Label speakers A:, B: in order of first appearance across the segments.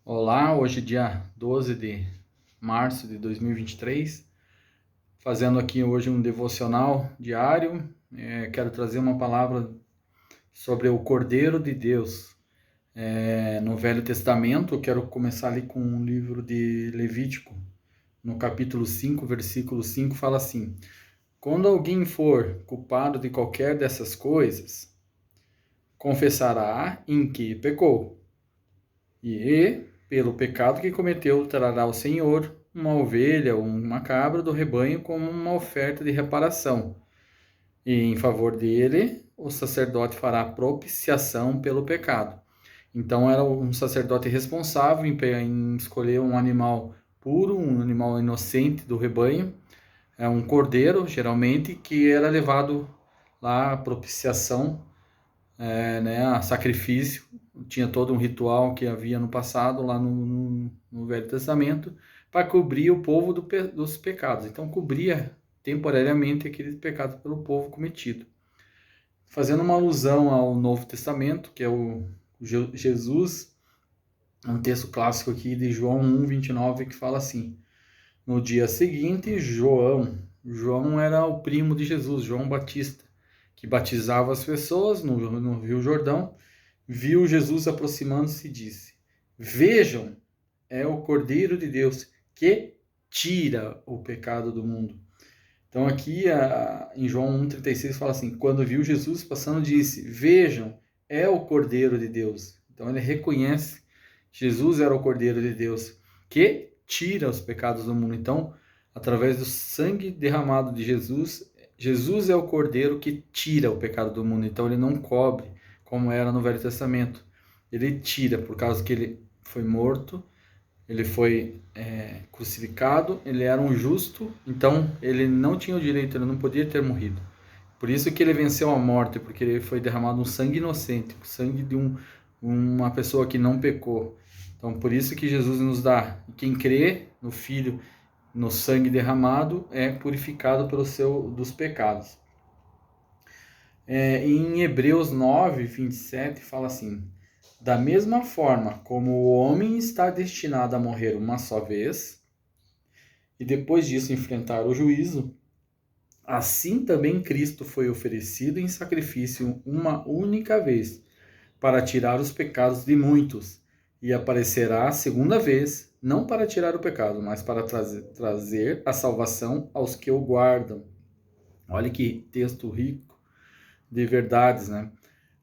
A: Olá, hoje é dia 12 de março de 2023, fazendo aqui hoje um devocional diário. Quero trazer uma palavra sobre o Cordeiro de Deus. No Velho Testamento, eu quero começar ali com o livro de Levítico, no capítulo 5, versículo 5, fala assim: Quando alguém for culpado de qualquer dessas coisas, confessará em que pecou. E, pelo pecado que cometeu, trará ao Senhor uma ovelha ou uma cabra do rebanho como uma oferta de reparação. E em favor dele, o sacerdote fará propiciação pelo pecado. Então era um sacerdote responsável em escolher um animal puro, um animal inocente do rebanho, um cordeiro, geralmente, que era levado lá à propiciação, né, a sacrifício. Tinha todo um ritual que havia no passado, lá no Velho Testamento, para cobrir o povo dos pecados. Então, cobria temporariamente aqueles pecados pelo povo cometido. Fazendo uma alusão ao Novo Testamento, que é o Jesus, um texto clássico aqui de João 1:29, que fala assim: No dia seguinte, João era o primo de Jesus, João Batista, que batizava as pessoas no Rio Jordão, viu Jesus aproximando-se e disse: Vejam, é o Cordeiro de Deus que tira o pecado do mundo. Então aqui em João 1:36 fala assim: Quando viu Jesus passando, disse: Vejam, é o Cordeiro de Deus. Então ele reconhece que Jesus era o Cordeiro de Deus que tira os pecados do mundo. Então, através do sangue derramado de Jesus, Jesus é o Cordeiro que tira o pecado do mundo. Então ele não cobre, como era no Velho Testamento. Ele tira, por causa que ele foi morto, ele foi crucificado, ele era um justo, então ele não tinha o direito, ele não podia ter morrido. Por isso que ele venceu a morte, porque ele foi derramado um sangue inocente, o sangue de uma pessoa que não pecou. Então, por isso que Jesus nos dá. Quem crê no Filho, no sangue derramado, é purificado dos pecados. Em Hebreus 9:27 fala assim: Da mesma forma como o homem está destinado a morrer uma só vez, e depois disso enfrentar o juízo, assim também Cristo foi oferecido em sacrifício uma única vez, para tirar os pecados de muitos, e aparecerá a segunda vez, não para tirar o pecado, mas para trazer a salvação aos que o guardam. Olha que texto rico de verdades, né?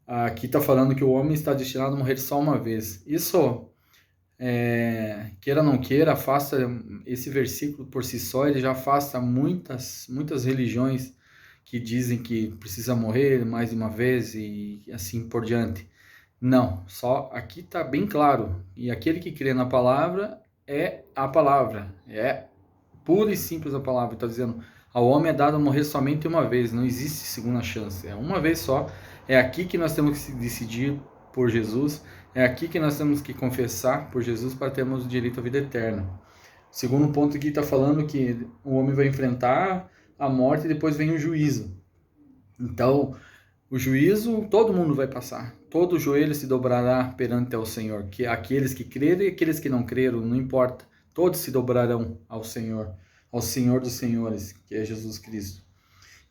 A: Aqui está falando que o homem está destinado a morrer só uma vez. Isso, queira ou não queira, afasta esse versículo por si só, ele já afasta muitas religiões que dizem que precisa morrer mais de uma vez e assim por diante. Não, só aqui está bem claro. E aquele que crê na palavra é a palavra, é pura e simples a palavra. Está dizendo: ao homem é dado morrer somente uma vez, não existe segunda chance, é uma vez só. É aqui que nós temos que se decidir por Jesus, é aqui que nós temos que confessar por Jesus para termos o direito à vida eterna. O segundo ponto aqui está falando que o homem vai enfrentar a morte e depois vem o juízo. Então, o juízo todo mundo vai passar, todo joelho se dobrará perante ao Senhor, que aqueles que creram e aqueles que não creram, não importa, todos se dobrarão ao Senhor dos Senhores, que é Jesus Cristo.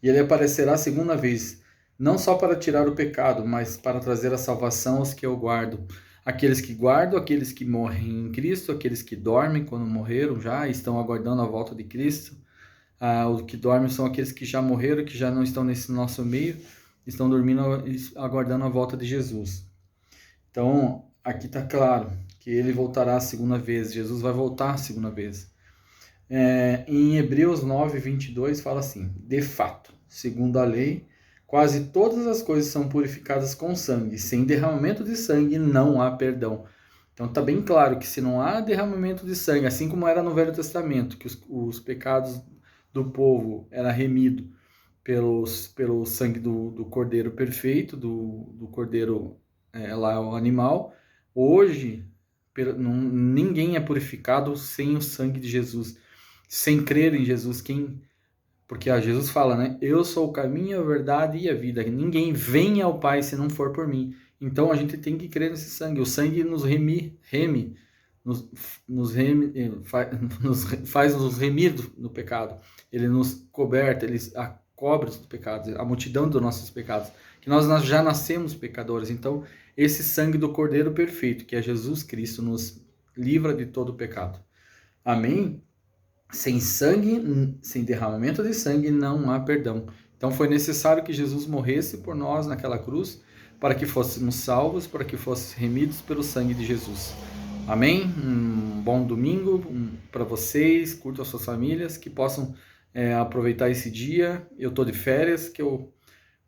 A: E ele aparecerá a segunda vez, não só para tirar o pecado, mas para trazer a salvação aos que o guardam. Aqueles que guardam, aqueles que morrem em Cristo, aqueles que dormem quando morreram já, estão aguardando a volta de Cristo. Os que dormem são aqueles que já morreram, que já não estão nesse nosso meio, estão dormindo, aguardando a volta de Jesus. Então, aqui está claro que ele voltará a segunda vez, Jesus vai voltar a segunda vez. Em Hebreus 9:22 fala assim: De fato, segundo a lei, quase todas as coisas são purificadas com sangue. Sem derramamento de sangue não há perdão. Então está bem claro que se não há derramamento de sangue, assim como era no Velho Testamento, que os pecados do povo era remido pelo sangue do cordeiro perfeito, do cordeiro lá, o animal, hoje ninguém é purificado sem o sangue de Jesus, sem crer em Jesus. Porque Jesus fala, né? Eu sou o caminho, a verdade e a vida. Ninguém vem ao Pai se não for por mim. Então a gente tem que crer nesse sangue. O sangue nos reme, faz nos remir do pecado, ele nos coberta, ele cobre os pecados, a multidão dos nossos pecados, que nós já nascemos pecadores. Então, esse sangue do Cordeiro perfeito, que é Jesus Cristo, nos livra de todo o pecado. Amém? Sem sangue, sem derramamento de sangue, não há perdão. Então foi necessário que Jesus morresse por nós naquela cruz, para que fôssemos salvos, para que fôssemos remidos pelo sangue de Jesus. Amém? Um bom domingo para vocês, curtam as suas famílias, que possam aproveitar esse dia. Eu estou de férias, que eu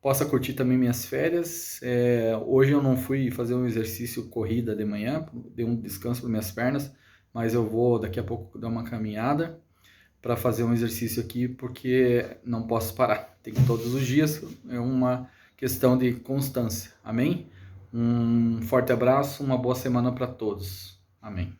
A: possa curtir também minhas férias. Hoje eu não fui fazer um exercício corrida de manhã, dei um descanso para minhas pernas, mas eu vou daqui a pouco dar uma caminhada para fazer um exercício aqui, porque não posso parar. Tem que todos os dias, é uma questão de constância. Amém? Um forte abraço, uma boa semana para todos. Amém.